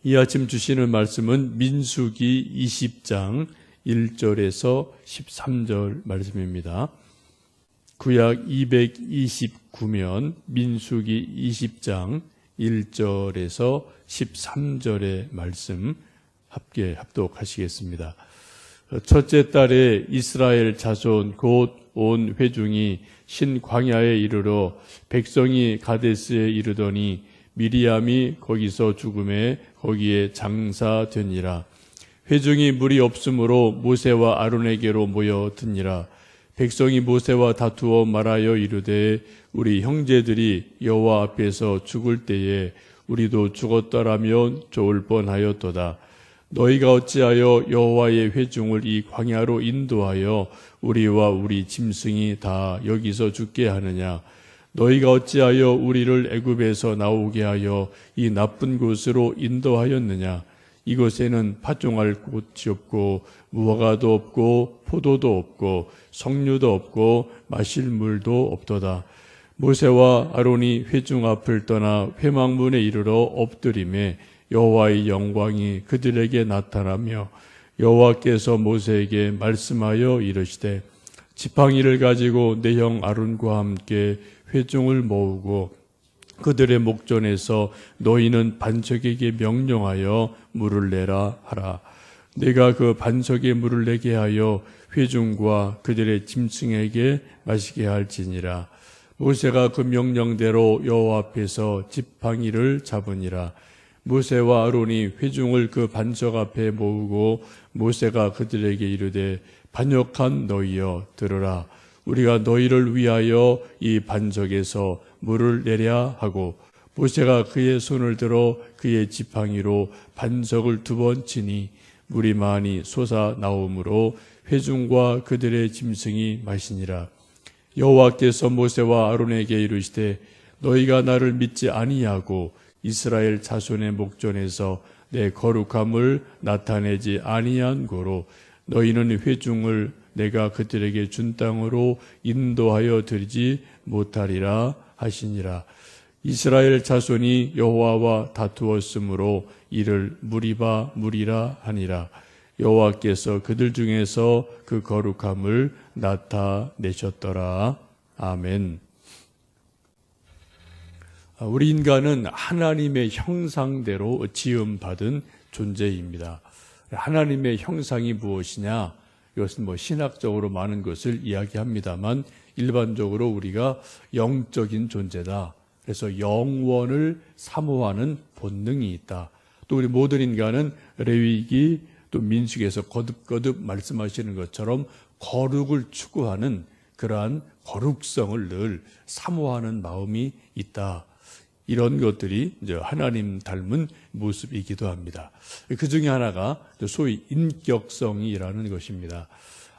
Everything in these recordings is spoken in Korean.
이 아침 주시는 말씀은 민수기 20장 1절에서 13절 말씀입니다. 구약 229면 민수기 20장 1절에서 13절의 말씀 함께 합독하시겠습니다. 첫째 달에 이스라엘 자손 곧 온 회중이 신광야에 이르러 백성이 가데스에 이르더니 미리암이 거기서 죽음에 거기에 장사되니라. 회중이 물이 없으므로 모세와 아론에게로 모여드니라. 백성이 모세와 다투어 말하여 이르되 우리 형제들이 여호와 앞에서 죽을 때에 우리도 죽었더라면 좋을 뻔하였도다. 너희가 어찌하여 여호와의 회중을 이 광야로 인도하여 우리와 우리 짐승이 다 여기서 죽게 하느냐? 너희가 어찌하여 우리를 애굽에서 나오게 하여 이 나쁜 곳으로 인도하였느냐? 이곳에는 파종할 곳이 없고 무화과도 없고 포도도 없고 석류도 없고 마실 물도 없도다. 모세와 아론이 회중 앞을 떠나 회막문에 이르러 엎드리매 여호와의 영광이 그들에게 나타나며 여호와께서 모세에게 말씀하여 이르시되 지팡이를 가지고 내 형 아론과 함께 회중을 모으고 그들의 목전에서 너희는 반석에게 명령하여 물을 내라 하라. 내가 그 반석에 물을 내게 하여 회중과 그들의 짐승에게 마시게 할지니라. 모세가 그 명령대로 여호와 앞에서 지팡이를 잡으니라. 모세와 아론이 회중을 그 반석 앞에 모으고 모세가 그들에게 이르되 반역한 너희여 들으라. 우리가 너희를 위하여 이 반석에서 물을 내랴 하고 모세가 그의 손을 들어 그의 지팡이로 반석을 2번 치니 물이 많이 솟아 나오므로 회중과 그들의 짐승이 마시니라. 여호와께서 모세와 아론에게 이르시되 너희가 나를 믿지 아니하고 이스라엘 자손의 목전에서 내 거룩함을 나타내지 아니한 고로 너희는 회중을 내가 그들에게 준 땅으로 인도하여 드리지 못하리라 하시니라. 이스라엘 자손이 여호와와 다투었으므로 이를 무리라 하니라. 여호와께서 그들 중에서 그 거룩함을 나타내셨더라. 아멘. 우리 인간은 하나님의 형상대로 지음받은 존재입니다. 하나님의 형상이 무엇이냐? 이것은 신학적으로 많은 것을 이야기합니다만 일반적으로 우리가 영적인 존재다. 그래서 영원을 사모하는 본능이 있다. 또 우리 모든 인간은 레위기 또 민수기에서 거듭거듭 말씀하시는 것처럼 거룩을 추구하는 그러한 거룩성을 늘 사모하는 마음이 있다. 이런 것들이 이제 하나님 닮은 모습이기도 합니다. 그 중에 하나가 소위 인격성이라는 것입니다.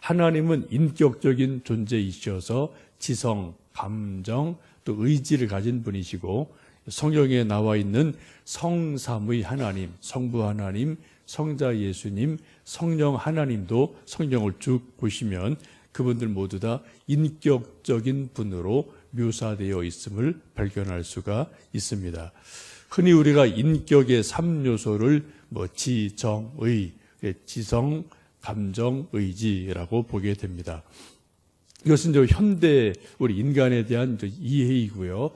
하나님은 인격적인 존재이셔서 지성, 감정, 또 의지를 가진 분이시고 성경에 나와 있는 성삼의 하나님, 성부 하나님, 성자 예수님, 성령 하나님도 성경을 쭉 보시면 그분들 모두 다 인격적인 분으로 묘사되어 있음을 발견할 수가 있습니다. 흔히 우리가 인격의 3요소를 지정의, 지성, 감정, 의지라고 보게 됩니다. 이것은 현대 우리 인간에 대한 이해이고요.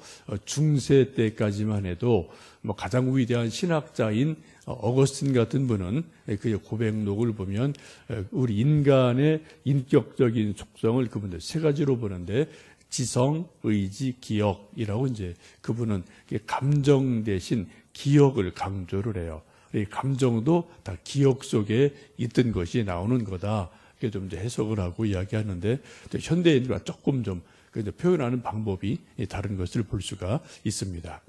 중세 때까지만 해도 가장 위대한 신학자인 어거스틴 같은 분은 그의 고백록을 보면 우리 인간의 인격적인 속성을 그분들 3가지로 보는데 지성, 의지, 기억이라고 이제 그분은 감정 대신 기억을 강조를 해요. 이 감정도 다 기억 속에 있던 것이 나오는 거다. 이렇게 좀 해석을 하고 이야기하는데 현대인과 조금 좀 표현하는 방법이 다른 것을 볼 수가 있습니다.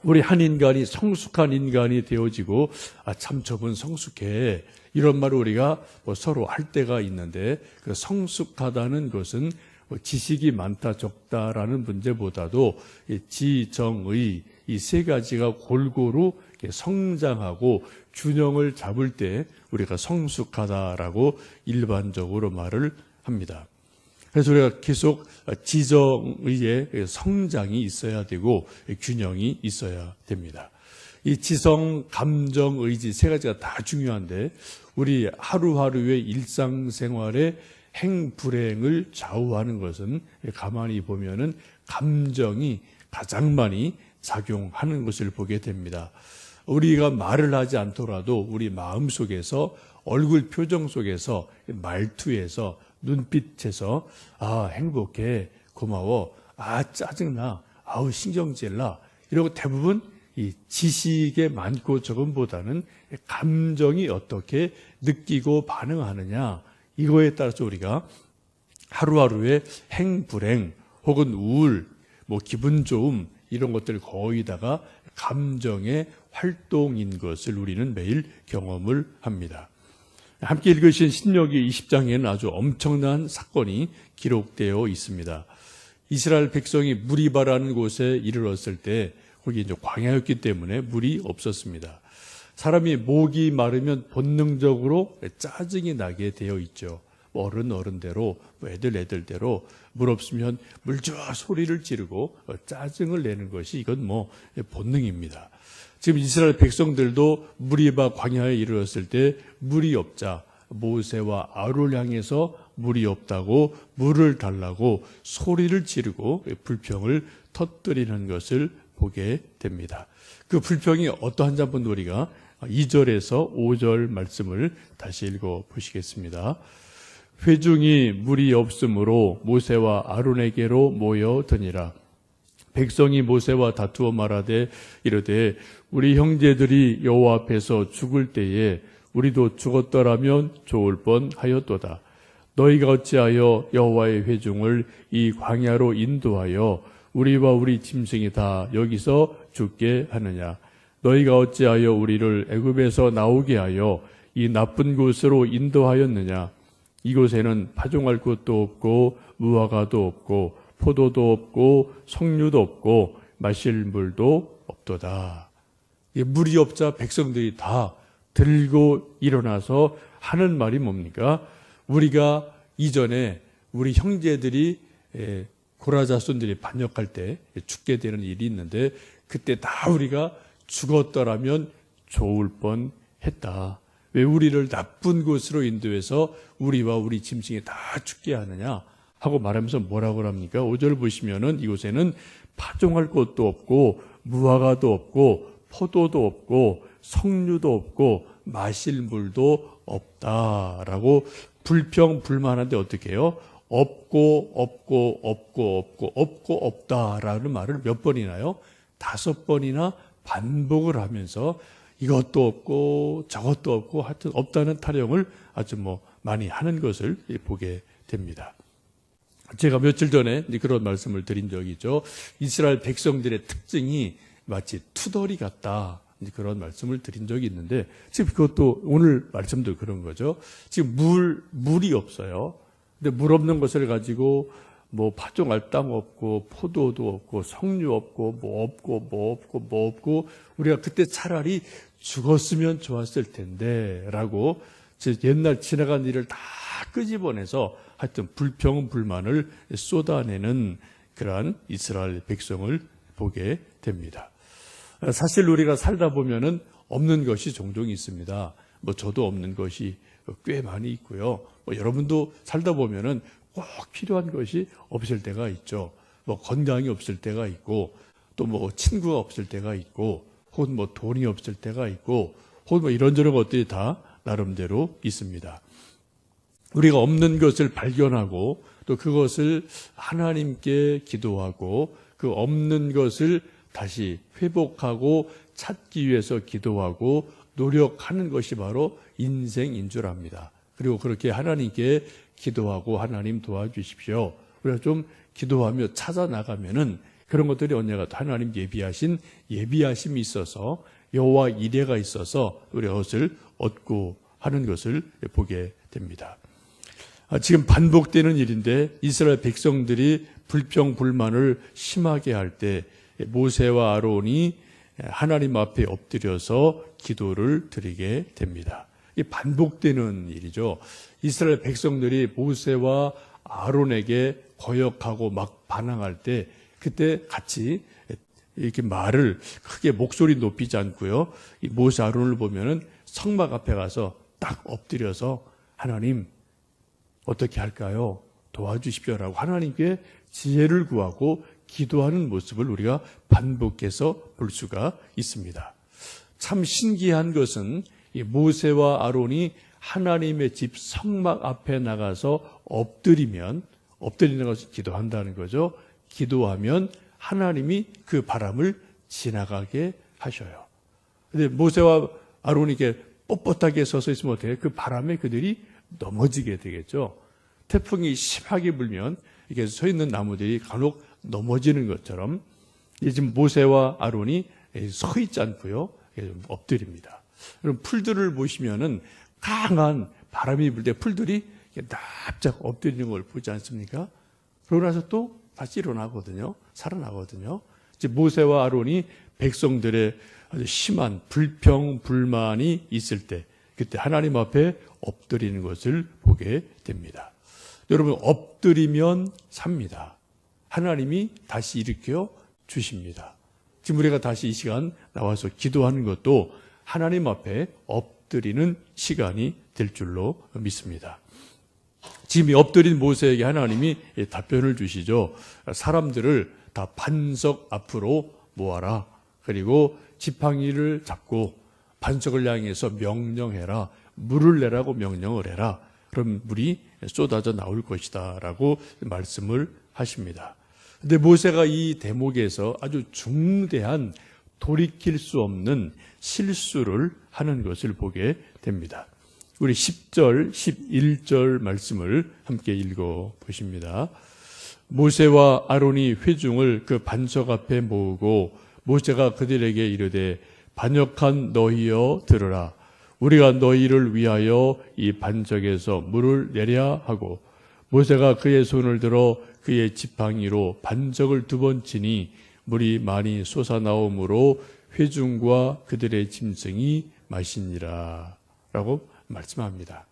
우리 한 인간이 성숙한 인간이 되어지고 참 저분 성숙해 이런 말을 우리가 서로 할 때가 있는데 그 성숙하다는 것은 지식이 많다 적다라는 문제보다도 지정의 이 3가지가 골고루 성장하고 균형을 잡을 때 우리가 성숙하다라고 일반적으로 말을 합니다. 그래서 우리가 계속 지정의의 성장이 있어야 되고 균형이 있어야 됩니다. 이 지성, 감정, 의지 세 가지가 다 중요한데 우리 하루하루의 일상생활의 행불행을 좌우하는 것은 가만히 보면은 감정이 가장 많이 작용하는 것을 보게 됩니다. 우리가 말을 하지 않더라도 우리 마음 속에서, 얼굴 표정 속에서, 말투에서, 눈빛에서 행복해, 고마워, 짜증나, 신경질나, 이러고 대부분 이 지식의 많고 적음보다는 감정이 어떻게 느끼고 반응하느냐, 이거에 따라서 우리가 하루하루의 행불행 혹은 우울, 기분 좋음, 이런 것들 거의 다가 감정의 활동인 것을 우리는 매일 경험을 합니다. 함께 읽으신 신명기 20장에는 아주 엄청난 사건이 기록되어 있습니다. 이스라엘 백성이 무리바라는 곳에 이르렀을 때 거기 이제 광야였기 때문에 물이 없었습니다. 사람이 목이 마르면 본능적으로 짜증이 나게 되어 있죠. 어른대로, 애들대로 물 없으면 물 줘 소리를 지르고 짜증을 내는 것이 이건 본능입니다. 지금 이스라엘 백성들도 무리바 광야에 이르렀을 때 물이 없자 모세와 아론을 향해서 물이 없다고 물을 달라고 소리를 지르고 불평을 터뜨리는 것을 보게 됩니다. 그 불평이 어떠한지 한번 우리가 2절에서 5절 말씀을 다시 읽어 보시겠습니다. 회중이 물이 없으므로 모세와 아론에게로 모여드니라. 백성이 모세와 다투어 말하되 이르되 우리 형제들이 여호와 앞에서 죽을 때에 우리도 죽었더라면 좋을 뻔하였도다. 너희가 어찌하여 여호와의 회중을 이 광야로 인도하여 우리와 우리 짐승이 다 여기서 죽게 하느냐. 너희가 어찌하여 우리를 애굽에서 나오게 하여 이 나쁜 곳으로 인도하였느냐. 이곳에는 파종할 곳도 없고 무화과도 없고 포도도 없고 석류도 없고 마실 물도 없도다. 물이 없자 백성들이 다 들고 일어나서 하는 말이 뭡니까? 우리가 이전에 우리 형제들이 고라자손들이 반역할 때 죽게 되는 일이 있는데 그때 다 우리가 죽었더라면 좋을 뻔했다. 왜 우리를 나쁜 곳으로 인도해서 우리와 우리 짐승이 다 죽게 하느냐 하고 말하면서 뭐라고 합니까? 5절 보시면은 이곳에는 파종할 곳도 없고 무화과도 없고 포도도 없고 석류도 없고 마실 물도 없다라고 불평불만한데 어떻게 해요? 없고 없다라는 말을 몇 번이나요? 5번이나 반복을 하면서 이것도 없고 저것도 없고 하여튼 없다는 타령을 아주 많이 하는 것을 보게 됩니다. 제가 며칠 전에 그런 말씀을 드린 적이 있죠. 이스라엘 백성들의 특징이 마치 투덜이 같다. 그런 말씀을 드린 적이 있는데 지금 그것도 오늘 말씀도 그런 거죠. 지금 물이 없어요. 근데 물 없는 것을 가지고 파종할 땅 없고 포도도 없고 석류 없고 없고 우리가 그때 차라리 죽었으면 좋았을 텐데 라고 옛날 지나간 일을 다 끄집어내서 하여튼 불평 불만을 쏟아내는 그러한 이스라엘 백성을 보게 됩니다. 사실 우리가 살다 보면은 없는 것이 종종 있습니다. 저도 없는 것이 꽤 많이 있고요. 여러분도 살다 보면은 꼭 필요한 것이 없을 때가 있죠. 건강이 없을 때가 있고, 또 친구가 없을 때가 있고, 혹은 돈이 없을 때가 있고, 혹은 이런저런 것들이 다 나름대로 있습니다. 우리가 없는 것을 발견하고, 또 그것을 하나님께 기도하고, 그 없는 것을 다시 회복하고 찾기 위해서 기도하고 노력하는 것이 바로 인생인 줄 압니다. 그리고 그렇게 하나님께 기도하고 하나님 도와주십시오. 우리가 좀 기도하며 찾아 나가면은 그런 것들이 언젠가 하나님 예비하심이 있어서 여호와 이레가 있어서 우리가 그것을 얻고 하는 것을 보게 됩니다. 지금 반복되는 일인데 이스라엘 백성들이 불평 불만을 심하게 할 때 모세와 아론이 하나님 앞에 엎드려서 기도를 드리게 됩니다. 이 반복되는 일이죠. 이스라엘 백성들이 모세와 아론에게 거역하고 막 반항할 때 그때 같이 이렇게 말을 크게 목소리 높이지 않고요. 이 모세 아론을 보면은 성막 앞에 가서 딱 엎드려서 하나님 어떻게 할까요? 도와주십시오라고 하나님께 지혜를 구하고 기도하는 모습을 우리가 반복해서 볼 수가 있습니다. 참 신기한 것은 이 모세와 아론이 하나님의 집 성막 앞에 나가서 엎드리는 것을 기도한다는 거죠. 기도하면 하나님이 그 바람을 지나가게 하셔요. 근데 모세와 아론이 이렇게 뻣뻣하게 서서 있으면 어떻게 해요? 그 바람에 그들이 넘어지게 되겠죠. 태풍이 심하게 불면 이렇게 서 있는 나무들이 간혹 넘어지는 것처럼 지금 모세와 아론이 서 있지 않고요. 엎드립니다. 여러분 풀들을 보시면은 강한 바람이 불 때 풀들이 납작 엎드리는 걸 보지 않습니까? 그러고 나서 또 다시 일어나거든요. 살아나거든요. 이제 모세와 아론이 백성들의 아주 심한 불평, 불만이 있을 때 그때 하나님 앞에 엎드리는 것을 보게 됩니다. 여러분 엎드리면 삽니다. 하나님이 다시 일으켜 주십니다. 지금 우리가 다시 이 시간 나와서 기도하는 것도 하나님 앞에 엎드리는 시간이 될 줄로 믿습니다. 지금 이 엎드린 모세에게 하나님이 답변을 주시죠. 사람들을 다 반석 앞으로 모아라. 그리고 지팡이를 잡고 반석을 향해서 명령해라. 물을 내라고 명령을 해라. 그럼 물이 쏟아져 나올 것이다 라고 말씀을 하십니다. 근데 모세가 이 대목에서 아주 중대한 돌이킬 수 없는 실수를 하는 것을 보게 됩니다. 우리 10절, 11절 말씀을 함께 읽어 보십니다. 모세와 아론이 회중을 그 반석 앞에 모으고 모세가 그들에게 이르되 반역한 너희여 들으라. 우리가 너희를 위하여 이 반석에서 물을 내랴 하고 모세가 그의 손을 들어 그의 지팡이로 반석을 2번 치니 물이 많이 솟아나오므로 회중과 그들의 짐승이 마시니라 라고 말씀합니다.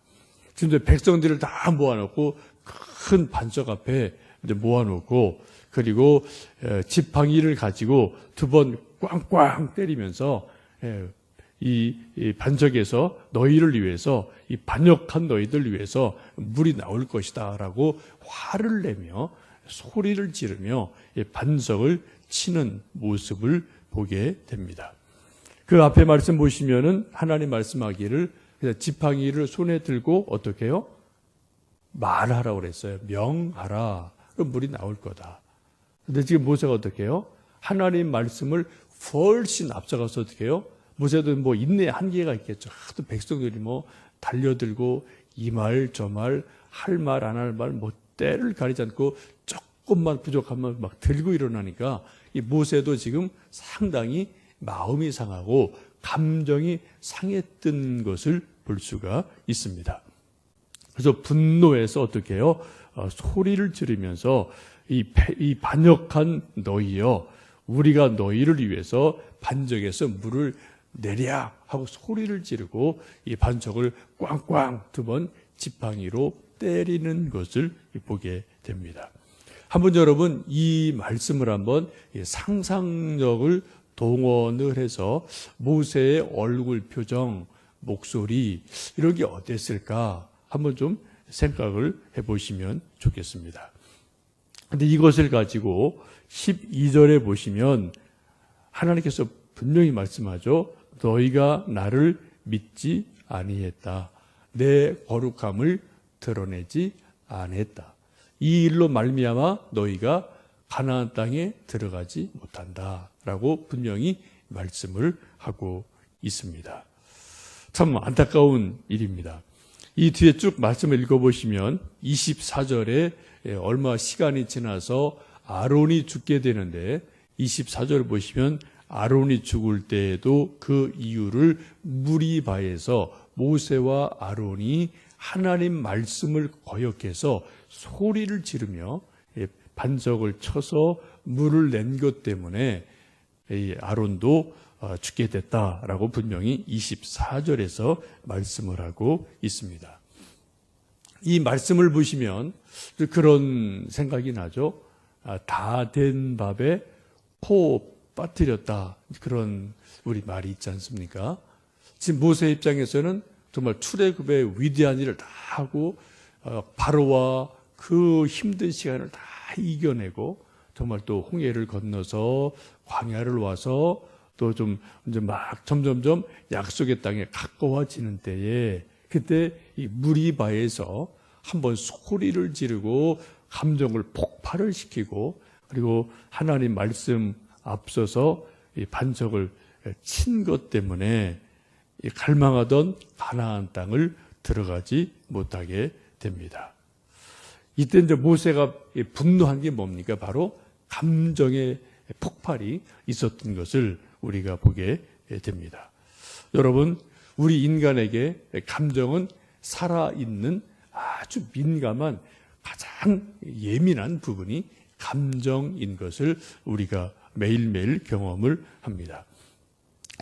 지금 백성들을 다 모아놓고 큰 반석 앞에 모아놓고 그리고 지팡이를 가지고 2번 꽝꽝 때리면서 이 반석에서 너희를 위해서 이 반역한 너희들 위해서 물이 나올 것이다 라고 화를 내며 소리를 지르며 반석을 치는 모습을 보게 됩니다. 그 앞에 말씀 보시면은 하나님 말씀하기를 지팡이를 손에 들고 어떻게 해요? 말하라고 그랬어요. 명하라. 그럼 물이 나올 거다. 근데 지금 모세가 어떻게 해요? 하나님 말씀을 훨씬 앞서가서 어떻게 해요? 모세도 뭐 인내의 한계가 있겠죠. 하도 백성들이 뭐 달려들고 이 말 저 말 할 말 안 할 말 뭐 때를 가리지 않고 조금만 부족하면 막 들고 일어나니까 이 모세도 지금 상당히 마음이 상하고 감정이 상했던 것을 볼 수가 있습니다. 그래서 분노해서 어떻게 해요? 소리를 지르면서 이 반역한 너희여 우리가 너희를 위해서 반석에서 물을 내랴 하고 소리를 지르고 이 반석을 꽝꽝 2번 지팡이로 때리는 것을 보게 됩니다. 한번 여러분 이 말씀을 한번 상상력을 동원을 해서 모세의 얼굴 표정, 목소리 이런 게 어땠을까 한번 좀 생각을 해보시면 좋겠습니다. 그런데 이것을 가지고 12절에 보시면 하나님께서 분명히 말씀하죠. 너희가 나를 믿지 아니했다. 내 거룩함을 드러내지 아니했다. 이 일로 말미암아 너희가 가나안 땅에 들어가지 못한다라고 분명히 말씀을 하고 있습니다. 참 안타까운 일입니다. 이 뒤에 쭉 말씀을 읽어보시면 24절에 얼마 시간이 지나서 아론이 죽게 되는데 24절을 보시면 아론이 죽을 때에도 그 이유를 무리바에서 모세와 아론이 하나님 말씀을 거역해서 소리를 지르며 반석을 쳐서 물을 낸 것 때문에 아론도 죽게 됐다라고 분명히 24절에서 말씀을 하고 있습니다. 이 말씀을 보시면 그런 생각이 나죠. 다 된 밥에 코 빠뜨렸다. 그런 우리 말이 있지 않습니까? 지금 모세 입장에서는 정말 출애굽의 위대한 일을 다 하고 바로와 그 힘든 시간을 다 이겨내고 정말 또 홍해를 건너서 광야를 와서 또 좀 이제 막 점점점 약속의 땅에 가까워지는 때에 그때 이 무리바에서 한번 소리를 지르고 감정을 폭발을 시키고 그리고 하나님 말씀 앞서서 이 반석을 친 것 때문에 이 갈망하던 가나안 땅을 들어가지 못하게 됩니다. 이때 이제 모세가 분노한 게 뭡니까? 바로 감정의 폭발이 있었던 것을 우리가 보게 됩니다. 여러분, 우리 인간에게 감정은 살아있는 아주 민감한 가장 예민한 부분이 감정인 것을 우리가 매일매일 경험을 합니다.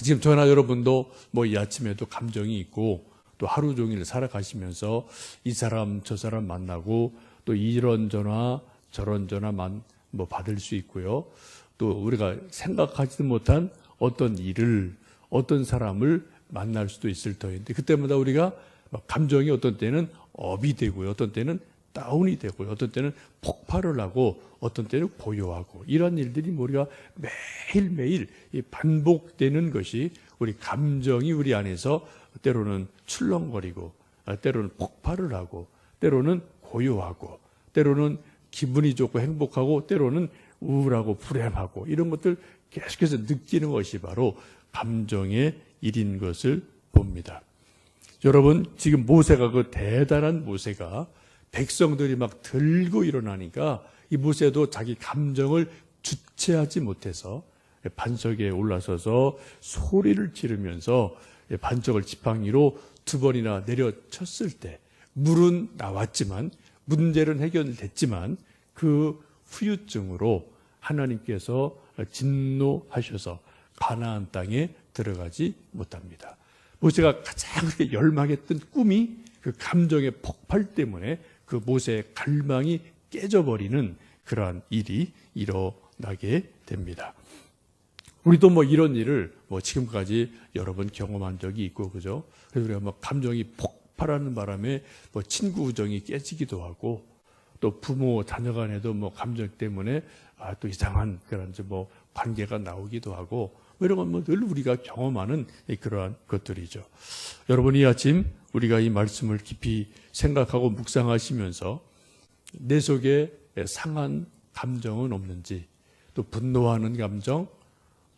지금 저나 여러분도 뭐 이 아침에도 감정이 있고 또 하루 종일 살아가시면서 이 사람 저 사람 만나고 또 이런 전화 저런 전화만 뭐 받을 수 있고요. 또 우리가 생각하지도 못한 어떤 일을 어떤 사람을 만날 수도 있을 터인데 그때마다 우리가 감정이 어떤 때는 업이 되고요. 어떤 때는 다운이 되고요. 어떤 때는 폭발을 하고 어떤 때는 고요하고 이런 일들이 우리가 매일매일 반복되는 것이 우리 감정이 우리 안에서 때로는 출렁거리고 때로는 폭발을 하고 때로는 고요하고 때로는 기분이 좋고 행복하고 때로는 우울하고 불행하고 이런 것들 계속해서 느끼는 것이 바로 감정의 일인 것을 봅니다. 여러분, 지금 모세가 그 대단한 모세가 백성들이 막 들고 일어나니까 이 모세도 자기 감정을 주체하지 못해서 반석에 올라서서 소리를 지르면서 반석을 지팡이로 2번이나 내려쳤을 때 물은 나왔지만 문제는 해결됐지만 그 후유증으로 하나님께서 진노하셔서 가나안 땅에 들어가지 못합니다. 모세가 가장 열망했던 꿈이 그 감정의 폭발 때문에 그 모세의 갈망이 깨져버리는 그러한 일이 일어나게 됩니다. 우리도 뭐 이런 일을 뭐 지금까지 여러 번 경험한 적이 있고, 그죠? 그래서 우리가 뭐 감정이 폭발하는 바람에 뭐 친구 우정이 깨지기도 하고, 또 부모 자녀 간에도 뭐 감정 때문에 또 이상한 그런 뭐 관계가 나오기도 하고, 뭐 이런 건 뭐 늘 우리가 경험하는 그러한 것들이죠. 여러분, 이 아침 우리가 이 말씀을 깊이 생각하고 묵상하시면서 내 속에 상한 감정은 없는지, 또 분노하는 감정,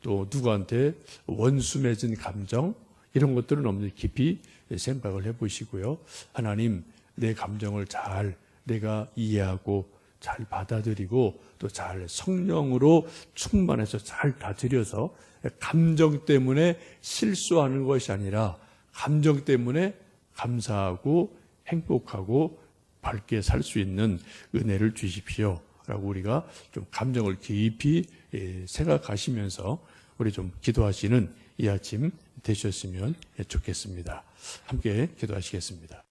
또 누구한테 원수 맺은 감정, 이런 것들은 없는지 깊이 생각을 해보시고요. 하나님, 내 감정을 잘 내가 이해하고 잘 받아들이고 또 잘 성령으로 충만해서 잘 다스려서 감정 때문에 실수하는 것이 아니라 감정 때문에 감사하고 행복하고 밝게 살 수 있는 은혜를 주십시오 라고 우리가 좀 감정을 깊이 생각하시면서 우리 좀 기도하시는 이 아침 되셨으면 좋겠습니다. 함께 기도하시겠습니다.